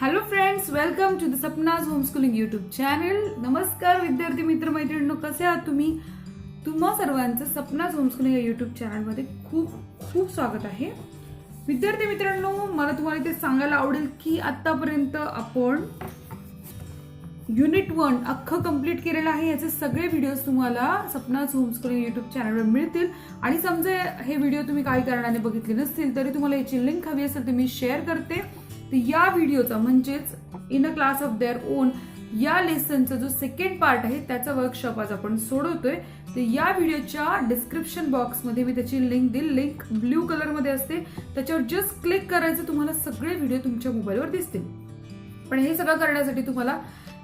Hello friends, welcome to the Sapna's homeschooling YouTube channel. नमस्कार विद्यार्थी मित्र मैत्रिणींनो, कसे आहात तुम्ही? तुम्हा सर्वांचं सपनाज होमस्कूलिंग या यूट्यूब चॅनलमध्ये खूप खूप स्वागत आहे. विद्यार्थी मित्रांनो, मला तुम्हाला ते सांगायला आवडेल की आतापर्यंत आपण युनिट 1 अख्खं कंप्लीट केलेलं आहे. याचे सगळे व्हिडिओज तुम्हाला सपनाज होमस्कूलिंग यूट्यूब चॅनलवर मिळतील. आणि समजा हे व्हिडिओ तुम्ही काही कारणाने बघितले नसतील तरी तुम्हाला याची लिंक हवी असेल तर मी शेअर करते. तर या व्हिडिओचा म्हणजेच in a class of their on या लेसनचा जो सेकंड पार्ट आहे त्याचा वर्कशॉप आज आपण सोडवतोय. तर या व्हिडिओच्या डिस्क्रिप्शन बॉक्समध्ये मी त्याची लिंक देईल. लिंक ब्ल्यू कलर मध्ये असते, त्याच्यावर जस्ट क्लिक करायचं, तुम्हाला सगळे व्हिडिओ तुमच्या मोबाईलवर दिसतील. पण हे सगळं करण्यासाठी तुम्हाला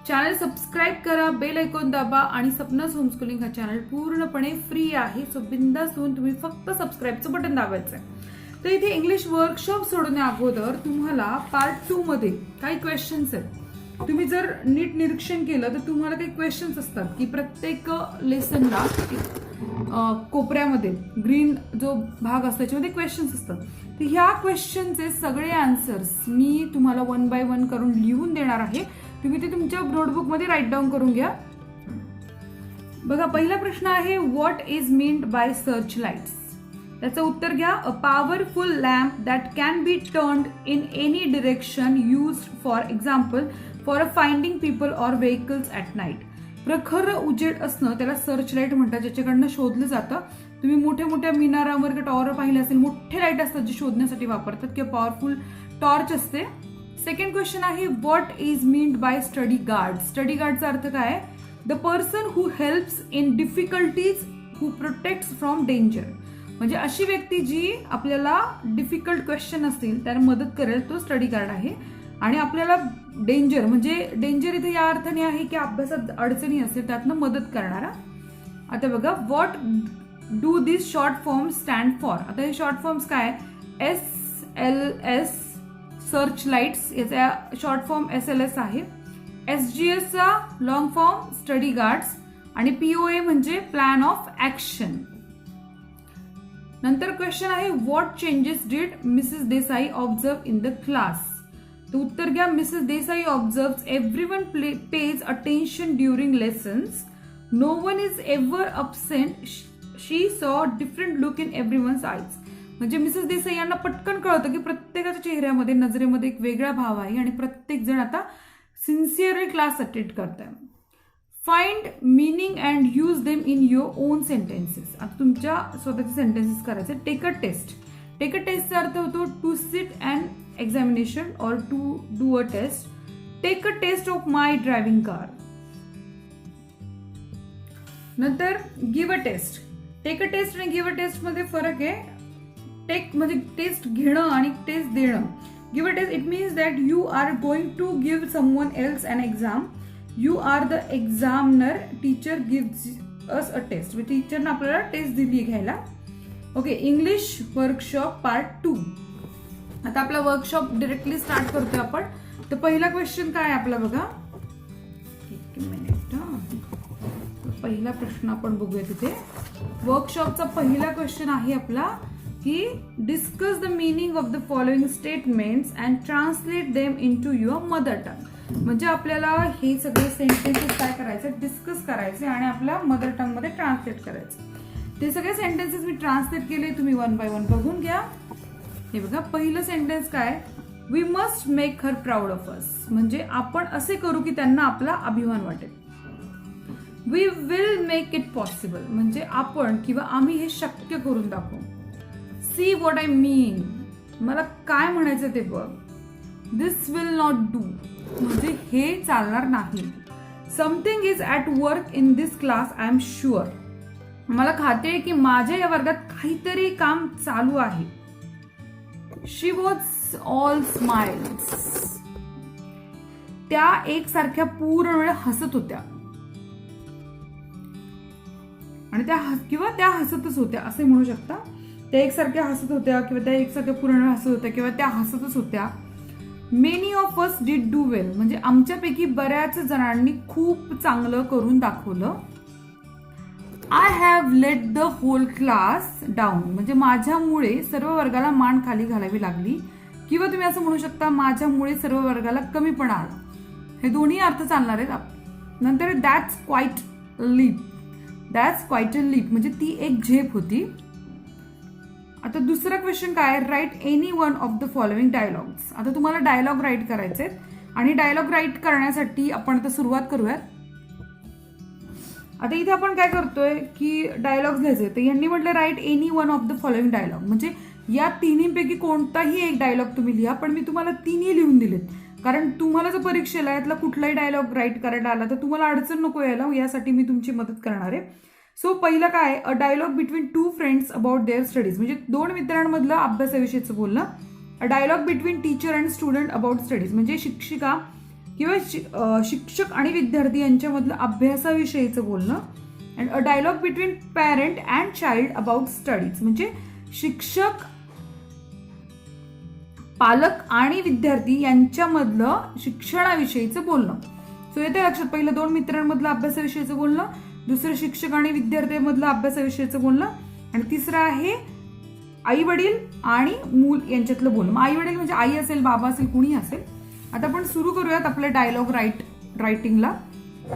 चॅनल सबस्क्राईब करा, बेल आयकॉन दाबा आणि सपनाज होमस्कूलिंग हा चॅनल पूर्णपणे फ्री आहे. सो बिंदास होऊन तुम्ही फक्त सबस्क्राईबचं बटन दाबायचं आहे. तर इथे इंग्लिश वर्कशॉप सोडण्या अगोदर तुम्हाला पार्ट 2 मध्ये काही क्वेश्चन्स आहेत. तुम्ही जर नीट निरीक्षण केलं तर तुम्हाला काही क्वेश्चन्स असतात की प्रत्येक लेसनला कोपऱ्यामध्ये ग्रीन जो भाग असतो त्याच्यामध्ये क्वेश्चन्स असतात. तर ह्या क्वेश्चनचे सगळे आन्सर्स मी तुम्हाला 1 बाय 1 करून लिहून देणार आहे. तुम्ही ते तुमच्या नोटबुक मध्ये राईट डाऊन करून घ्या. बघा, पहिला प्रश्न आहे, what is meant by search lights? त्याचं उत्तर घ्या. A powerful lamp that can be turned in any direction used for example for a finding people or vehicles at night. प्रखर उजेड असणं त्याला सर्च लाईट म्हणतात, ज्याच्याकडनं शोधलं जातं. तुम्ही मोठ्या मोठ्या मिनारांवर किंवा टॉवर पाहिले असेल, मोठे लाईट असतात जे शोधण्यासाठी वापरतात किंवा पॉवरफुल टॉर्च असते. सेकंड क्वेश्चन आहे, what is meant by study guard? Study गार्डचा अर्थ काय? The person who helps in difficulties who protects from danger. म्हणजे अशी व्यक्ती जी आपल्याला डिफिकल्ट क्वेश्चन असतील त्याला मदत करेल, तो स्टडी गार्ड आहे. आणि आपल्याला डेंजर म्हणजे डेंजर इथे या अर्थाने आहे की अभ्यासात अडचणी असतील त्यातनं मदत करणारा. आता बघा, what do this short form stand for? आता हे शॉर्ट फॉर्म्स काय? SLS सर्च लाईट्स, याचा शॉर्ट फॉर्म SLS आहे. SGS चा लॉंग फॉर्म स्टडी गार्ड्स आणि POA म्हणजे प्लॅन ऑफ ऍक्शन. नंतर क्वेश्चन आहे, what changes did Mrs Desai observe in the class? तर उत्तर घ्या. Mrs Desai observes everyone pays attention during lessons. No one is ever absent. She saw different look in everyone's eyes. म्हणजे Mrs Desai यांना पटकन कळतं की प्रत्येकाच्या चेहऱ्यामध्ये, नजरेमध्ये एक वेगळा भाव आहे आणि प्रत्येक जण आता सिन्सिअरली क्लास अटेंड करताय. Find meaning and use them in your own sentences. आता तुमच्या स्वतःचे सेंटेन्सेस करायचे. Take a test. Take a टेस्टचा अर्थ होतो to sit and examination or to do a test. Take a test of my driving car. नंतर give a test. Take a test आणि give a test मध्ये फरक आहे. Take म्हणजे taste घेणं आणि टेस्ट देणं. Give a test it means that you are going to give someone else an exam. You are the examiner. Teacher gives us a test. टीचरने आपल्याला टेस्ट दिली घ्यायला. Okay, English workshop part 2. आता आपला workshop directly start करतोय आपण. तर पहिला क्वेश्चन काय आहे आपला? बघा, एक मिनिट. पहिला प्रश्न आपण बघूया. तिथे वर्कशॉपचा पहिला क्वेश्चन आहे आपला की discuss the meaning of the following statements and translate them into your mother tongue. म्हणजे आपल्याला हे सगळे सेंटेन्सेस काय करायचे? डिस्कस करायचे आणि आपल्या मदर टंग मध्ये ट्रान्सलेट करायचे. ते सगळे सेंटेन्सेस मी ट्रान्सलेट केले, तुम्ही 1 बाय 1 बघून घ्या. हे बघा, पहिलं सेंटेन्स काय? We must make her proud of us. म्हणजे आपण असे करू की त्यांना आपला अभिमान वाटेल. We will make it possible. म्हणजे आपण किंवा आम्ही हे शक्य करून दाखवू. See what I mean. मला काय म्हणायचं ते बघ. This will not do. म्हणजे हे चालणार नाही. Something is at work in this class, I am sure. मला खात्री आहे की माझ्या या वर्गात काहीतरी काम चालू आहे. शी वॉज ऑल स्माइल्स. त्या एकसारख्या पूर्ण वेळ हसत होत्या आणि त्या हसतच होत्या असे म्हणू शकता. त्या एकसारख्या हसत होत्या किंवा त्या एकसारख्या पूर्ण वेळ हसत होत्या किंवा त्या हसतच होत्या. Many of us did do well. म्हणजे आमच्यापैकी बऱ्याच जणांनी खूप चांगलं करून दाखवलं. I have let the whole class down. म्हणजे माझ्यामुळे सर्व वर्गाला मान खाली घालावी लागली किंवा तुम्ही असं म्हणू शकता माझ्यामुळे सर्व वर्गाला कमीपणा आला. हे दोन्ही अर्थ चालणार आहेत. नंतर that's quite leap. That's quite a leap म्हणजे ती एक झेप होती. आता दुसरा क्वेश्चन काय, write any one of the following dialogues. आता तुम्हाला डायलॉग राईट करायचे आणि डायलॉग राईट करण्यासाठी आपण आता सुरुवात करूयात. आता इथे आपण काय करतोय की डायलॉग्स लिहायचे. तर यांनी म्हटलं write any one of the following dialogue म्हणजे या तिन्हीपैकी कोणताही एक डायलॉग तुम्ही लिहा. पण मी तुम्हाला तिन्ही लिहून दिलेत कारण तुम्हाला जर परीक्षेला यातला कुठलाही डायलॉग राईट करायला आला तर तुम्हाला अडचण नको यायला, यासाठी मी तुमची मदत करणार आहे. सो पहिलं काय, a dialogue between two friends about their studies म्हणजे दोन मित्रांमधलं अभ्यासाविषयीचं बोलणं. A dialogue between teacher and student about studies म्हणजे शिक्षिका किंवा शिक्षक आणि विद्यार्थी यांच्यामधलं अभ्यासाविषयीचं बोलणं. And a dialogue between parent and child about studies म्हणजे शिक्षक, पालक आणि विद्यार्थी यांच्यामधलं शिक्षणाविषयीचं बोलणं. सो येते लक्षात, पहिलं दोन मित्रांमधलं अभ्यासाविषयीचं बोलणं, दुसरं शिक्षक आणि विद्यार्थ्यांमधलं अभ्यासाविषयीचं बोलणं आणि तिसरं आहे आई वडील आणि मूल यांच्यातलं बोलणं. आई वडील म्हणजे आई असेल, बाबा असेल, कुणी असेल. आता आपण सुरू करूयात आपल्या डायलॉग रायटिंगला.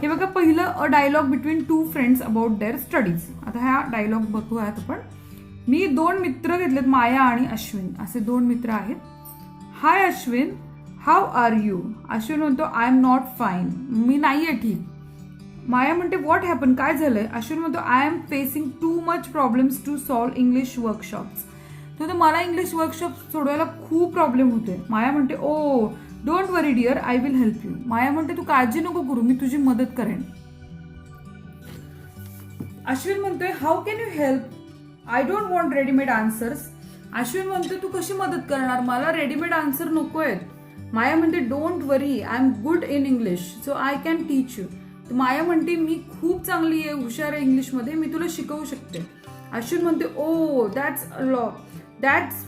हे बघा, पहिलं a dialogue between two friends about their studies. आता हा डायलॉग बघूयात आपण. मी दोन मित्र घेतलेत, माया आणि अश्विन असे दोन मित्र आहेत. Hi Ashwin, how are you. Ashwin म्हणतो आय एम नॉट फाईन, मी नाहीये ठीक. माया म्हणते व्हॉट हॅपन, काय झालंय. अश्विन म्हणतो I am facing too much problems to solve English workshops. तर मला इंग्लिश वर्कशॉप सोडवायला खूप प्रॉब्लेम होते. माया म्हणते oh don't worry dear, I will help you. Maya म्हणते तू काळजी नको करू, मी तुझी मदत करेन. अश्विन म्हणतोय how can you help, I don't want readymade answers. Ashwin म्हणतोय तू कशी मदत करणार, मला रेडीमेड आन्सर नको आहेत. माया म्हणते don't worry, I am good in English so I can teach you. Maya म्हणते मी खूप चांगली आहे, हुशार आहे इंग्लिशमध्ये, मी तुला शिकवू शकते. अश्विन म्हणते oh that's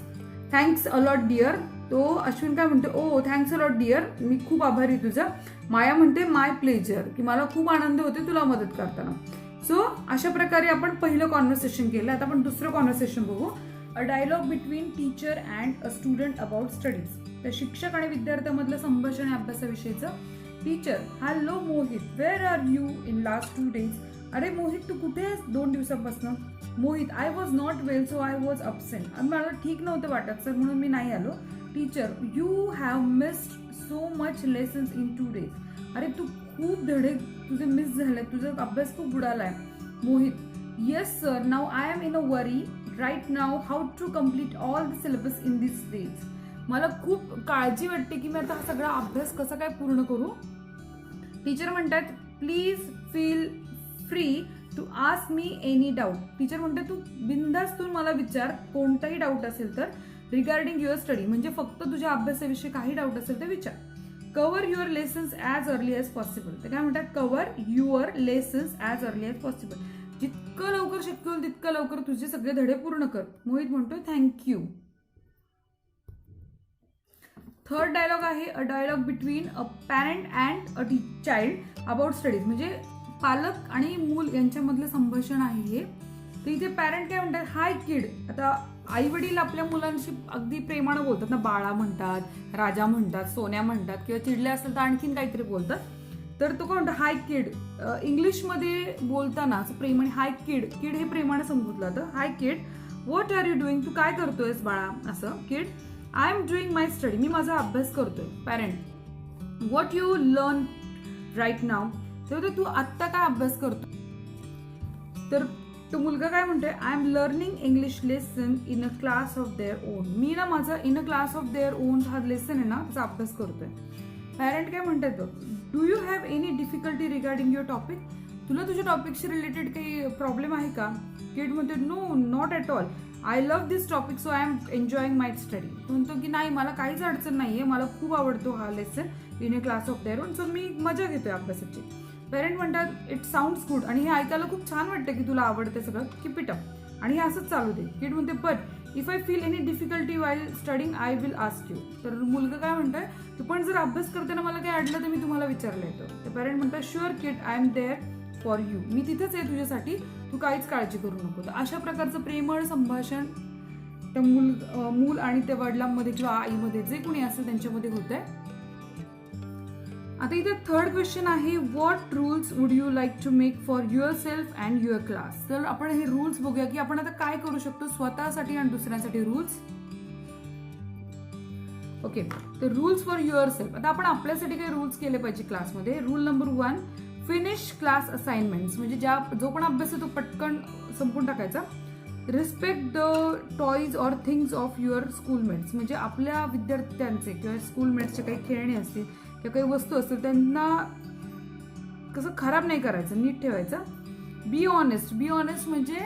thanks a lot dear. तो अश्विन काय म्हणते ओ थँक्स अलॉट डिअर, मी खूप आभारी तुझा. माया म्हणते माय प्लेजर, की मला खूप आनंद होते तुला मदत करताना. सो अशा प्रकारे आपण पहिलं कॉन्व्हर्सेशन केलं. आता आपण दुसरं कॉन्व्हर्सेशन बघू. A dialogue between teacher and a student about studies. तर शिक्षक आणि विद्यार्थ्यांमधलं संभाषण आहे अभ्यासाविषयीचं. Teacher hello Mohit, where are you in last 2 days. अरे मोहित तू कुठे आहेस 2 दिवसापासून. Mohit I was not well so I was absent. मला ठीक नव्हतं वाटत सर म्हणून मी नाही आलो. Teacher you have missed so much lessons in 2 days. अरे तू खूप धडे तुझे मिस झाले, तुझा अभ्यास खूप बुडालाय. Mohit yes sir, now I am in a worry right now how to complete all the syllabus in this days. मला खूप काळजी वाटते की मी आता हा सगळा अभ्यास कसा काय पूर्ण करू. टीचर म्हणतात please feel free to ask me any doubt. Teacher म्हणते तू बिनधास्त मला विचार, कोणताही डाऊट असेल तर. रिगार्डिंग युअर स्टडी म्हणजे फक्त तुझ्या अभ्यासाविषयी काही डाऊट असेल तर विचार. Cover your lessons as early as possible. तर काय म्हणतात cover your lessons as early as possible. जितकं लवकर शक्य होईल तितकं लवकर तुझे सगळे धडे पूर्ण कर. मोहित म्हणतोय थँक्यू. थर्ड डायलॉग आहे a dialogue between a parent and a child about studies म्हणजे पालक आणि मूल यांच्यामधलं संभाषण आहे हे. तर इथे पॅरेंट काय म्हणतात हाय किड. आता आई वडील आपल्या मुलांशी अगदी प्रेमानं बोलतात ना, बाळा म्हणतात, राजा म्हणतात, सोन्या म्हणतात किंवा चिडले असेल तर आणखीन काहीतरी बोलतात. तर तो काय म्हणतो हाय किड. इंग्लिशमध्ये बोलताना प्रेमाने हाय किड, किड हे प्रेमाने संबोधलं जातं. Hi kid what are you doing, तू काय करतोयस बाळा. असं kid I am doing my study, मी माझा अभ्यास करतोय. Parent what you learn right now, तेव्हा तू आत्ता काय अभ्यास करतो. तर तो मुलगा काय म्हणतोय I am learning English lesson in a class of their own. मी ना माझा in a class of their own हा लेसन आहे ना त्याचा अभ्यास करतोय. पॅरेंट काय म्हणतात do you have any difficulty regarding your topic, तुला तुझ्या टॉपिकशी रिलेटेड काही प्रॉब्लेम आहे का. किड म्हणते no not at all, I love this topic so I am enjoying my study. तो म्हणतो की नाही मला काहीच अडचण नाहीये, मला खूप आवडतो हा lesson in a class of their own, so मी मजा घेतोय अभ्यासाची. पेरेंट म्हणतात इट साऊंड्स गुड आणि हे ऐकायला खूप छान वाटतं की तुला आवडते सगळं, कीप इट अप आणि हे असंच चालू दे. किड म्हणते but if I feel any difficulty while studying I will ask you. तर मुलगा काय म्हणतोय की पण जर अभ्यास करताना मला काही अडलं तर मी तुम्हाला विचारलं येतं. तर पेरेंट म्हणतात sure kid I am there for you, मी तिथेच आहे तुझ्यासाठी, तू काहीच काळजी करू नको. तर अशा प्रकारचं प्रेमळ संभाषण त्या मूल आणि त्या वडिलांमध्ये किंवा आईमध्ये जे कोणी असेल त्यांच्यामध्ये होत आहे. आता इथे थर्ड क्वेश्चन आहे, what rules would you like to make for yourself and your class. तर आपण हे रूल्स बघूया की आपण आता काय करू शकतो स्वतःसाठी आणि दुसऱ्यांसाठी रूल्स. ओके, तर रूल्स फॉर युअर सेल्फ. आता आपण आपल्यासाठी काही रूल्स केले पाहिजे क्लासमध्ये. Rule number 1, finish class assignments, म्हणजे जो पण अभ्यास आहे तो पटकन संपून टाकायचा. Respect the toys or things of your schoolmates, म्हणजे आपल्या विद्यार्थ्यांचे किंवा स्कूलमेट्सचे काही खेळणे असतील किंवा काही वस्तू असतील त्यांना कसं खराब नाही करायचं, नीट ठेवायचं. बी ऑनेस्ट म्हणजे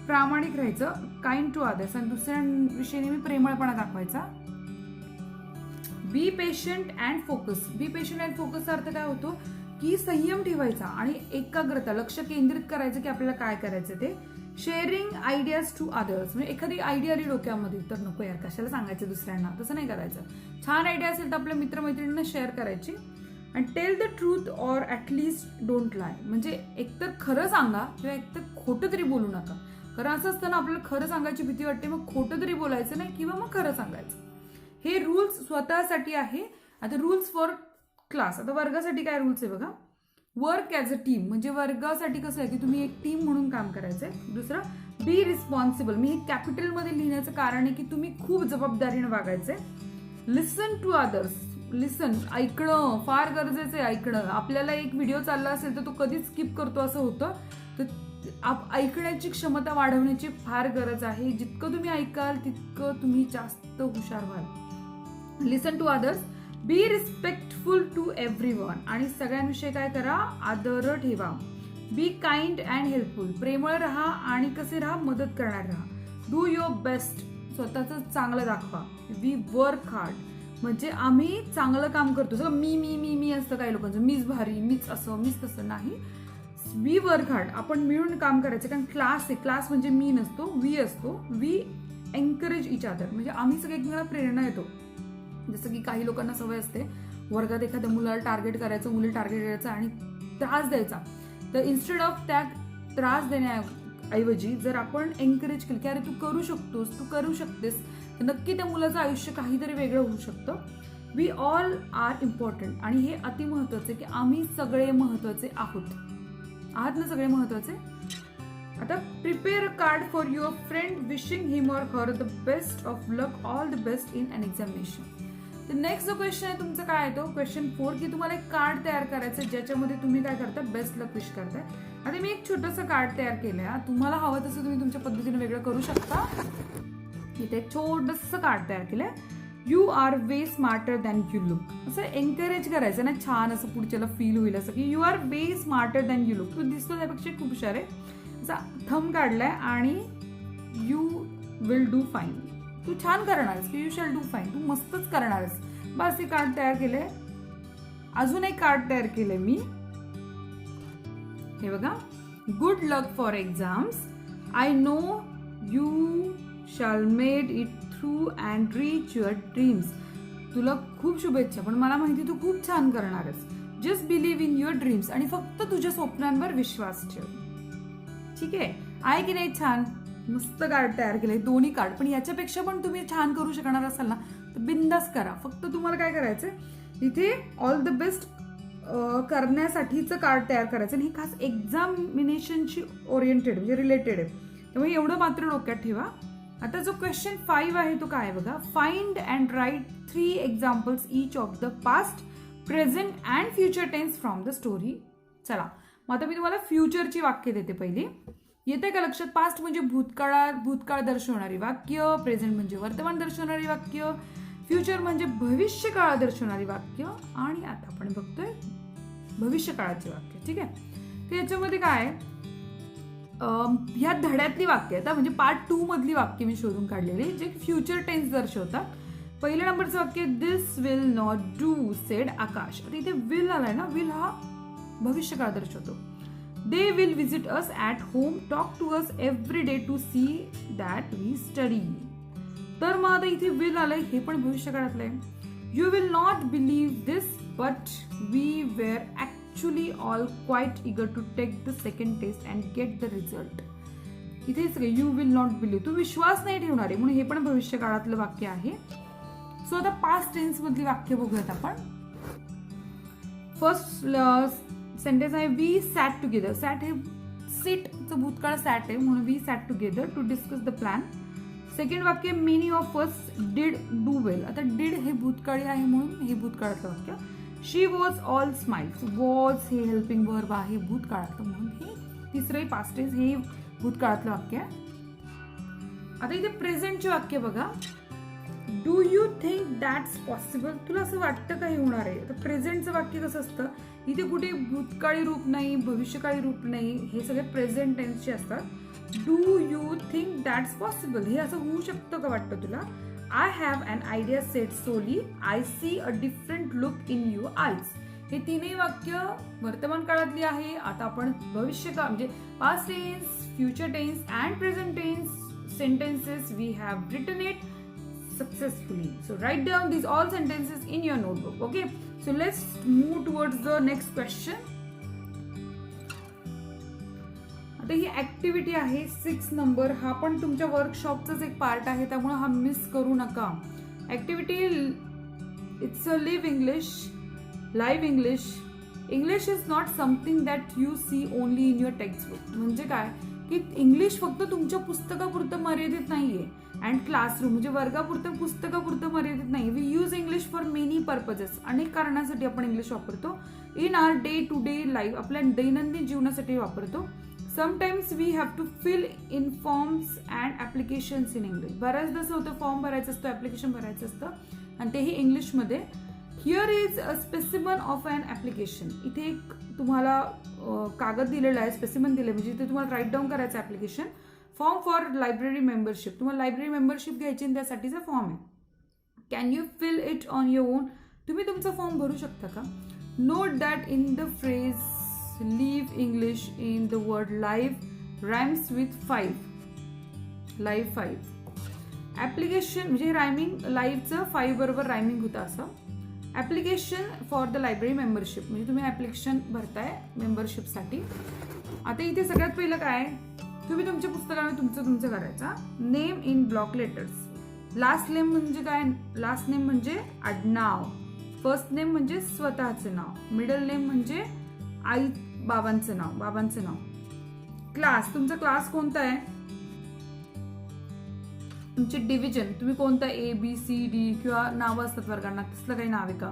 प्रामाणिक राहायचं. काइंड टू अदर्स, आणि दुसऱ्यांविषयी नेहमी प्रेमळपणा दाखवायचा. बी पेशंट अँड फोकसचा अर्थ काय होतो की संयम ठेवायचा आणि एकाग्रता, लक्ष केंद्रित करायचं की आपल्याला काय करायचं ते. शेअरिंग आयडियाज टू अदर्स, म्हणजे एखादी आयडिया आली डोक्यामध्ये तर नको यार कशाला सांगायचं दुसऱ्यांना, तसं नाही करायचं. छान आयडिया असेल तर आपल्या मित्रमैत्रिणींना शेअर करायची. आणि tell the truth or at least don't lie, म्हणजे एकतर खरं सांगा किंवा एकतर खोटं तरी बोलू नका. कारण असं असतं ना, आपल्याला खरं सांगायची भीती वाटते, मग खोटं तरी बोलायचं नाही किंवा मग खरं सांगायचं. हे रूल्स स्वतःसाठी आहे. आता रूल्स फॉर क्लास. आता वर्गासाठी काय रूल्स आहे बघा. वर्क ॲज अ टीम, म्हणजे वर्गासाठी कसं आहे की तुम्ही एक टीम म्हणून काम करायचंय. दुसरं, बी रिस्पॉन्सिबल, मी हे कॅपिटलमध्ये लिहिण्याचं कारण आहे की तुम्ही खूप जबाबदारीने वागायचंय. लिसन टू अदर्स, ऐकणं फार गरजेचं आहे. ऐकणं, आपल्याला एक व्हिडिओ चालला असेल तर तो कधीच स्किप करतो असं होतं, तर ऐकण्याची क्षमता वाढवण्याची फार गरज आहे. जितकं तुम्ही ऐकाल तितकं तुम्ही जास्त हुशार व्हाल. Listen to others, be respectful to everyone, आणि सगळ्यांविषयी काय करा, आदर ठेवा. बी काइंड अँड हेल्पफुल, प्रेमळ राहा आणि कसे राहा, मदत करणार राहा. डू युअर बेस्ट, स्वतःचं चांगलं दाखवा. वी वर्क हार्ड, म्हणजे आम्ही चांगलं काम करतो. सगळं मी असतं काही लोकांचं, मीच भारी, मीच असं, मीच तसं नाही. वी वर्क हार्ड, आपण मिळून काम करायचं. कारण क्लास आहे, क्लास म्हणजे मी नसतो, वी असतो. वी एनकरेज इच अदर, म्हणजे आम्ही सगळे एकमेकांना प्रेरणा येतो. जसं की काही लोकांना सवय असते वर्गात एखाद्या मुलाला टार्गेट करायचं, मुलीला टार्गेट करायचं आणि त्रास द्यायचा. तर इन्स्टेड ऑफ त्या त्रास देण्याऐवजी जर आपण एनकरेज केलं की अरे तू करू शकतोस, तू करू शकतेस, तर नक्की त्या मुलाचं आयुष्य काहीतरी वेगळं होऊ शकतं. वी ऑल आर इम्पॉर्टंट, आणि हे अति महत्वाचे की आम्ही सगळे महत्वाचे आहोत ना, सगळे महत्वाचे. आता prepare a card for your friend wishing him or her the best of luck, all the best in an examination. तर नेक्स्ट जो क्वेश्चन आहे तुमचा काय आहे तो क्वेश्चन 4, की तुम्हाला एक कार्ड तयार करायचं ज्याच्यामध्ये तुम्ही काय करता, बेस्ट लक विश करताय. आता मी एक छोटंसं कार्ड तयार केलंय, तुम्हाला हवं तसं तुम्ही तुमच्या पद्धतीने वेगळं करू शकता. इथे एक छोटंसं कार्ड तयार केलंय. You are way smarter than you look, असं एनकरेज करायचं ना, छान असं पुढच्याला फील होईल असं की you are way smarter than you look, तू दिसतो त्यापेक्षा खूप हुशार आहे, असा थंब काढलाय. आणि यू विल डू फाईन, तू छान करणार आहेस, की यू शॅल डू फाईन, तू मस्तच करणार आहेस. बस हे कार्ड तयार केलंय. अजून एक कार्ड तयार केलंय मी, हे बघा. Good luck for exams, I know you shall made it through and reach your dreams, तुला खूप शुभेच्छा, पण मला माहिती तू खूप छान करणार आहेस. Just believe in your dreams, आणि फक्त तुझ्या स्वप्नांवर विश्वास ठेव. ठीक आहे की नाही? छान मस्त कार्ड तयार केले, दोन्ही कार्ड. पण याच्यापेक्षा पण तुम्ही छान करू शकणार असाल ना तर बिंदास करा. फक्त तुम्हाला काय करायचंय, इथे ऑल द बेस्ट करण्यासाठीचं कार्ड तयार करायचं, आणि हे खास एक्झामिनेशनशी ओरिएंटेड म्हणजे रिलेटेड आहे, त्यामुळे एवढं मात्र डोक्यात ठेवा. आता जो क्वेश्चन 5 आहे तो काय बघा. Find and write 3 examples each of the past, present and future tense from the story. चला मग आता मी तुम्हाला फ्युचरची वाक्य देते पहिली. येते का लक्षात? पास्ट म्हणजे भूतकाळ दर्शवणारी वाक्य, प्रेझेंट म्हणजे वर्तमान दर्शवणारी वाक्य, फ्युचर म्हणजे भविष्य काळ दर्शवणारी वाक्य, आणि आता आपण बघतोय भविष्य काळाचे वाक्य. ठीक आहे, तर याच्यामध्ये काय ह्या धड्यातली वाक्य आता म्हणजे पार्ट 2 मधली वाक्य मी शोधून काढलेली जे फ्युचर टेन्स दर्शवतात. पहिल्या नंबरचं वाक्य, this will not do said Akash. आता इथे विल आलाय ना, विल हा भविष्यकाळ दर्शवतो. They will visit us at home, talk to us every day to see that we study. तर मग आता इथे विल आलंय, हे पण भविष्यकाळातलं आहे. You will not believe this but we were actually all quite eager to take the second test and get the result. इथे यू विल नॉट बिलीव्ह, तू विश्वास नाही ठेवणार आहे, म्हणून हे पण भविष्य काळातलं वाक्य आहे. सो आता पास्ट टेन्स मधली वाक्य बघूयात आपण. फर्स्ट सेंटेन्स आहे वी सॅट टुगेदर. सॅट हे सीटचं भूतकाळ सॅट आहे, म्हणून we sat together to discuss the plan. Second वाक्य many of us did do well. आता डिड हे भूतकाळी आहे म्हणून हे भूतकाळातलं वाक्य. She was all smiles. Was हे हेल्पिंग वर्ब आहे भूतकाळातलं, म्हणून हे तिसरं पास्ट टेन्स हे भूतकाळातलं वाक्य आहे. आता इथे प्रेझेंटचे वाक्य बघा. Do you think that's possible. तुला असं वाटतं का हे होणार आहे. तर प्रेझेंटचं वाक्य कसं असतं, इथे कुठे भूतकाळी रूप नाही, भविष्यकाळी रूप नाही, हे सगळे प्रेझेंट टेन्सचे असतात. Do you think that's possible, हे असं होऊ शकतं का वाटतं तुला. I have an idea said Sally. I see a different look in your eyes. हे तीनही वाक्य वर्तमान काळातली आहे. आता आपण भविष्य काळ म्हणजे past tense, future tense and present tense sentences we have written it successfully. So write down these all sentences in your notebook. Okay, so let's move towards the next question. आता ही ऍक्टिव्हिटी आहे 6 number. हा पण तुमच्या वर्कशॉपचाच एक part आहे, त्यामुळे हा miss करू नका. Activity it's a live English, live English. English is not something that you see only in your textbook. म्हणजे काय की इंग्लिश फक्त तुमच्या पुस्तकापुरतं मर्यादित नाहीये अँड क्लासरूम म्हणजे वर्गापुरतं पुस्तकापुरतं मर्यादित नाही. We use English for many purposes. अनेक कारणासाठी आपण इंग्लिश वापरतो. In our day to day life, आपल्या दैनंदिन जीवनासाठी वापरतो. Sometimes we have to fill in forms and applications in English. बऱ्याचदा असं होतं फॉर्म भरायचं असतं, ऍप्लिकेशन भरायचं असतं आणि तेही इंग्लिशमध्ये. Here is a specimen of an application. इथे एक तुम्हाला कागद दिलेला आहे, स्पेसिमन दिले म्हणजे इथे तुम्हाला राईट डाऊन करायचं application. Form for library membership. तुम्हाला लायब्ररी मेंबरशिप घ्यायची आणि त्यासाठीचा फॉर्म आहे. Can you fill it on your own. तुम्ही तुमचा फॉर्म भरू शकता का. Note that in the phrase live English in the word live rhymes with 5. Live 5. Application म्हणजे रायमिंग लाईव्हचं 5 बरोबर रायमिंग होतं असं. Application for the library membership म्हणजे तुम्ही ऍप्लिकेशन भरताय मेंबरशिपसाठी. आता इथे सगळ्यात पहिलं काय, तुम्ही तुमच्या पुस्तकाने तुमचं करायचा. Name in block letters. Last name म्हणजे काय, लास्ट नेम म्हणजे आडनाव. फर्स्ट नेम म्हणजे स्वतःचं नाव. मिडल नेम म्हणजे आई बाबांचं नाव. क्लास, तुमचा क्लास कोणता आहे, तुमचे डिव्हिजन तुम्ही कोणता ABCD किंवा नावं असतात वर्गांना तसलं काही नाव आहे का.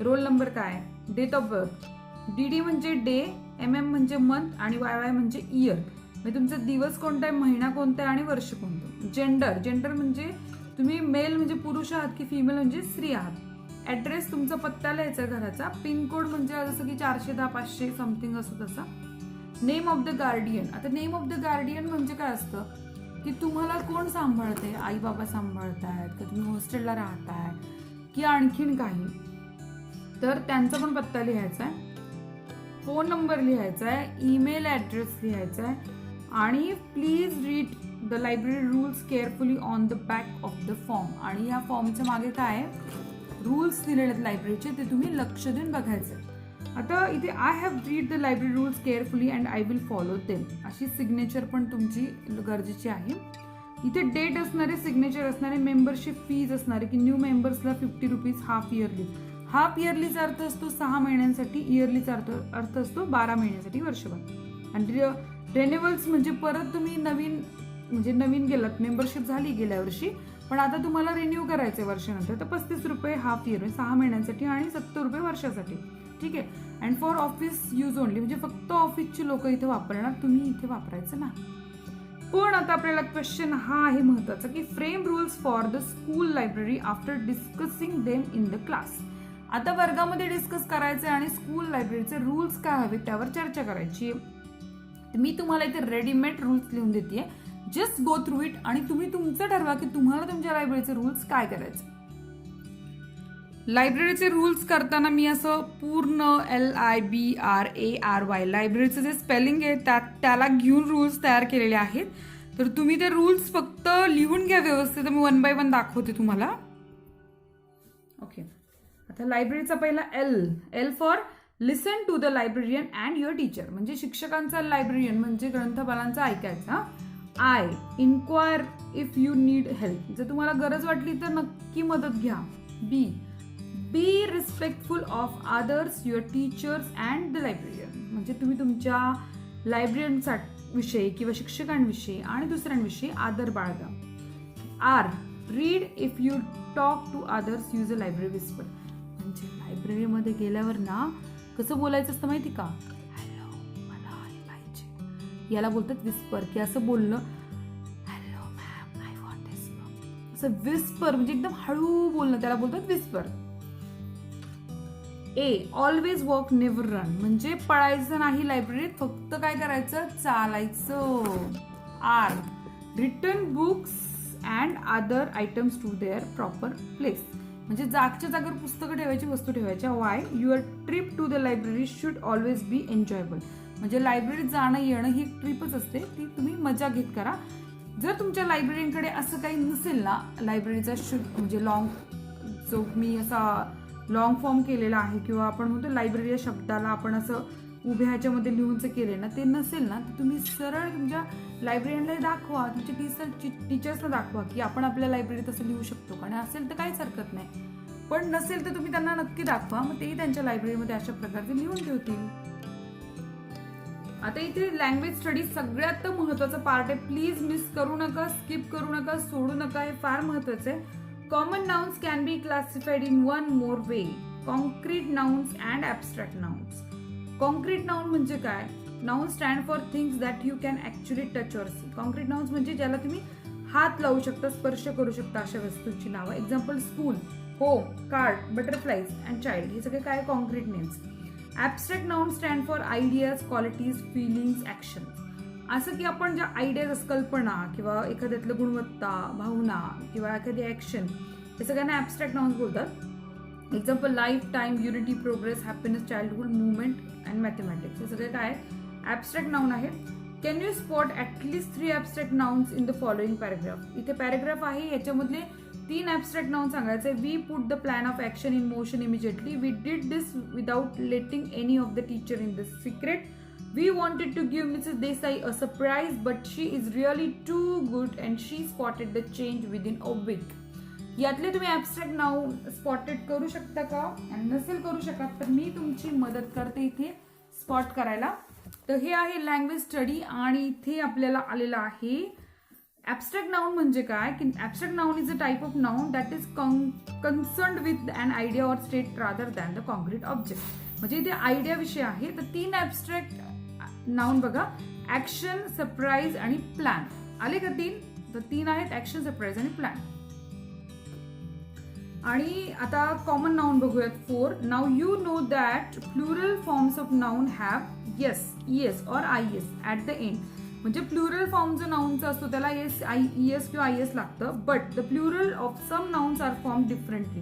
रोल नंबर काय, डेट ऑफ बर्थ. DD म्हणजे डे, MM म्हणजे मंथ आणि YY म्हणजे इयर. म्हणजे तुमचा दिवस कोणता आहे, महिना कोणता आहे आणि वर्ष कोणतं. जेंडर म्हणजे तुम्ही मेल म्हणजे पुरुष आहात की फिमेल म्हणजे स्त्री आहात. ऍड्रेस तुमचा पत्ता लिहायचा घराचा. पिनकोड म्हणजे जसं की 410 500 समथिंग असं तसा. Name of the guardian. आता नेम ऑफ द गार्डियन म्हणजे काय असतं की तुम्हाला कोण सांभाळते, आई बाबा सांभाळतायत का, तुम्ही हॉस्टेलला राहताय की आणखीन काही, तर त्यांचा पण पत्ता लिहायचा आहे. फोन नंबर लिहायचा आहे. ईमेल ऍड्रेस लिहायचा आहे. आणि please read the library rules carefully on the back of the form. आणि या फॉर्मच्या मागे काय रूल्स दिलेले आहेत लायब्ररीचे ते तुम्ही लक्ष देऊन बघायचे. आता इथे I have read the library rules carefully and I will follow them अशी सिग्नेचर पण तुमची गरजेची आहे. इथे डेट असणारे, सिग्नेचर असणारे, मेंबरशिप फीज असणारे की न्यू मेंबर्सला 50 रुपीज हाफ इयरली. हाफ इयरलीचा अर्थ असतो 6 महिन्यांसाठी, इयरलीचा अर्थ असतो 12 महिन्यांसाठी, वर्षभर. आणि रेन्युअल्स म्हणजे परत तुम्ही नवीन गेलात, मेंबरशिप झाली गेल्या वर्षी पण आता तुम्हाला रिन्यू करायचे वर्षानंतर, तर 35 रुपये हाफ इयर 6 महिन्यांसाठी आणि 70 रुपये वर्षासाठी. ठीक आहे. And for office use only म्हणजे फक्त ऑफिसची लोक इथे वापरणार, तुम्ही इथे वापरायचं नाही. पण आता आपल्याला क्वेश्चन हा आहे महत्वाचा की frame rules for the school library after discussing them in the class. आता वर्गामध्ये डिस्कस करायचे आणि स्कूल लायब्ररीचे रूल्स काय हवे त्यावर चर्चा करायची. मी तुम्हाला इथे रेडीमेड रूल्स लिहून देते, जस्ट गो थ्रू इट आणि तुम्ही तुमचं ठरवा की तुम्हाला तुमच्या लायब्ररीचे रूल्स काय करायचे. लायब्ररीचे रूल्स करताना मी असं पूर्ण LIBRARY लायब्ररीचं जे स्पेलिंग आहे त्याला घेऊन रूल्स तयार केलेले आहेत. तर तुम्ही ते रूल्स फक्त लिहून घ्या व्यवस्थित. मी 1 बाय 1 दाखवते तुम्हाला. ओके. आता लायब्ररीचा पहिला L for listen to the librarian and your teacher म्हणजे शिक्षकांचा लायब्ररियन म्हणजे ग्रंथपालांचा ऐकायचा. I, inquire if you need help, जर तुम्हाला गरज वाटली तर नक्की मदत घ्या. B, be respectful of others, your teachers and the librarian, म्हणजे तुम्ही तुमच्या लायब्रेरियनविषयी किंवा शिक्षकांविषयी आणि दुसऱ्यांविषयी आदर बाळगा. R, read if you talk to others, use a library whisper, म्हणजे लायब्ररीमध्ये गेल्यावर ना कसं बोलायचं असतं माहिती का? हॅलो, मला हे पाहिजे, याला बोलतात विस्पर, की असं बोलणं, hello ma'am, I want this book, असं विस्पर म्हणजे एकदम हळू बोलणं, त्याला बोलतात whisper. A, always walk never run, म्हणजे पळायचं नाही लायब्ररीत, फक्त काय करायचं? चालायचं. R, return books and other items to their proper place, म्हणजे जागच्या जागेवर पुस्तकं ठेवायची, वस्तू ठेवायच्या. Y, your trip to the library should always be enjoyable, म्हणजे लायब्ररीत जाणं येणं ही ट्रिपच असते, ती तुम्ही मजा घेत करा. जर तुमच्या लायब्ररीकडे असं काही नसेल ना, लायब्ररीचा म्हणजे जो मी असा लॉंग फॉर्म केलेला आहे, किंवा आपण म्हणतो लायब्ररी या शब्दाला आपण असं उभ्या ह्याच्यामध्ये लिहूनच केले ना, ते नसेल ना, तर तुम्ही सरळ तुमच्या लायब्ररीला दाखवा, तुमच्या टीचर्सला दाखवा की आपण आपल्या लायब्ररीत असं लिहू शकतो का, आणि असेल तर काहीच हरकत नाही, पण नसेल तर तुम्ही त्यांना नक्की दाखवा, मग तेही त्यांच्या लायब्ररीमध्ये अशा प्रकारचे लिहून ठेवतील. आता इथे लँग्वेज स्टडी सगळ्यात महत्वाचा पार्ट आहे, प्लीज मिस करू नका, स्किप करू नका, सोडू नका, हे फार महत्वाचं आहे. Common nouns can be classified in one more way, concrete nouns and abstract nouns. Concrete noun म्हणजे काय? Nouns stand for things that you can actually touch or see. Concrete nouns म्हणजे ज्याला तुम्ही हात लावू शकता, स्पर्श करू शकता, अशा वस्तूंची नावं. Example, school, home, card, butterflies and child, हे सगळे काय? Concrete names. Abstract noun stand for ideas, qualities, feelings, actions, असं की आपण ज्या आयडियाज, कल्पना किंवा एखाद्यातलं गुणवत्ता, भावना किंवा एखादी ॲक्शन, हे सगळ्यांना ॲब्स्ट्रॅक्ट नाउन्स बोलतात. Example, life, time, unity, progress, happiness, childhood, movement and mathematics, हे सगळे काय? ॲब्स्ट्रॅक्ट नाउन आहेत. Can you spot at least 3 abstract nouns in the following paragraph? इथे पॅराग्राफ आहे, याच्यामधले 3 ॲब्स्ट्रॅक्ट नाउन सांगायचे. We put the plan of action in motion immediately. We did this without letting any of the teacher in this secret. We wanted to give Mrs. Desai a surprise, but she is really too good and she spotted the change within a week. यातले तुम्ही abstract noun spotted करू शकता का? आणि नसेल करू शकत तर मी तुमची मदत करते इथे स्पॉट करायला. तर हे आहे लँग्वेज स्टडी, आणि इथे आपल्याला आलेला आहे ॲब्स्ट्रॅक्ट नाउन म्हणजे काय? की abstract noun is a type of noun that is concerned with an idea or state rather than the concrete object. म्हणजे इथे आयडिया विषय आहे. तर 3 ॲब्स्ट्रॅक्ट नाउन बघा, ऍक्शन, सरप्राईज आणि प्लॅन. आले का 3? तर 3 आहेत, ऍक्शन, सरप्राईज आणि प्लॅन. आणि आता कॉमन नाउन बघूयात 4. Now you know that plural forms of noun have S, ES or IS at the end. म्हणजे प्लुरल फॉर्म जो नाउनचा असतो त्याला येस, इएस किंवा आयएस लागतं. But the plural of some nouns are form differently.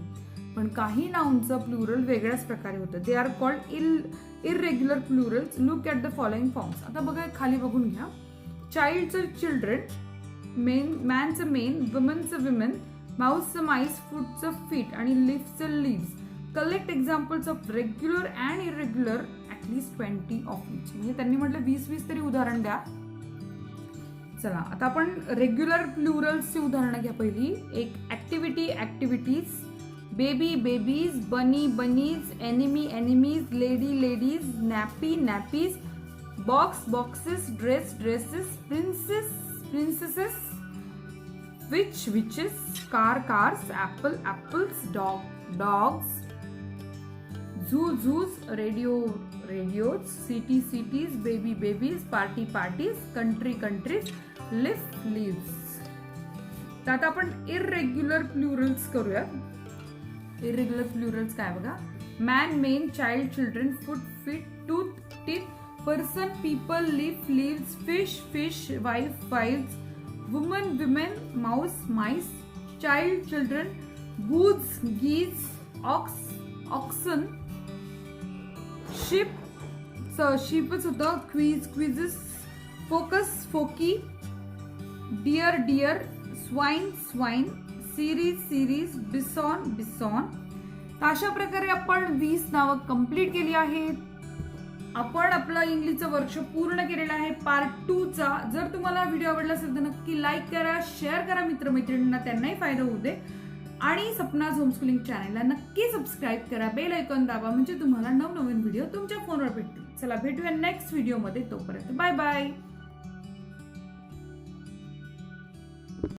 पण काही नाउनचं प्लुरल वेगळ्याच प्रकारे होतं. They are called irregular plurals. Look at the following forms. आता बघा, खाली बघून घ्या. चाइल्डचं चिल्ड्रन, मॅनचं मेन, वुमनचं विमेन, माऊसचं माईस, फूटचं फीट आणि लिव्हचं leaves. Collect examples of regular and irregular at least 20 of each. म्हणजे त्यांनी म्हटलं 20 तरी उदाहरण द्या. चला, आता आपण रेग्युलर प्लुरल्सची उदाहरणं घ्या. पहिली एक, activity, activities, baby, babies, bunny, bunnies, enemy, enemies, lady, ladies, nappy, nappies, box, boxes, dress, dresses, princess, princesses, witch, witches, car, cars, apple, apples, dog, dogs, zoo, zoos, radio, radios, city, cities, baby, babies, party, parties, country, countries, leaf, leaves. तर आता आपण irregular plurals करूया. Irregular plurals काय बघा, man, men, child, children, foot, feet, tooth, teeth, person, people, leaf, leaves, fish, fish, wife, wife's, woman, women, mouse, mice, child, children, goose, geese, ox, oxen, sheep, शिपच होतं, quiz, quizzes, focus, foci, deer, deer, swine, swine, series, series, bison, bison. अशा प्रकारे आपण 20 नावं complete केली आहेत. आपण आपलं इंग्लिशचं वर्कशॉप पूर्ण केलेलं आहे पार्ट 2 चा. जर तुम्हाला व्हिडिओ आवडला असेल तर नक्की लाईक करा, शेअर करा मित्रमैत्रिणींना, त्यांनाही फायदा होऊ दे. आणि सपनाज होमस्कूलिंग चॅनलला नक्की सबस्क्राईब करा, बेल आयकॉन दाबा, म्हणजे तुम्हाला नवनवीन व्हिडिओ तुमच्या फोनवर भेटतील. चला भेटूया नेक्स्ट व्हिडिओमध्ये, तोपर्यंत बाय बाय.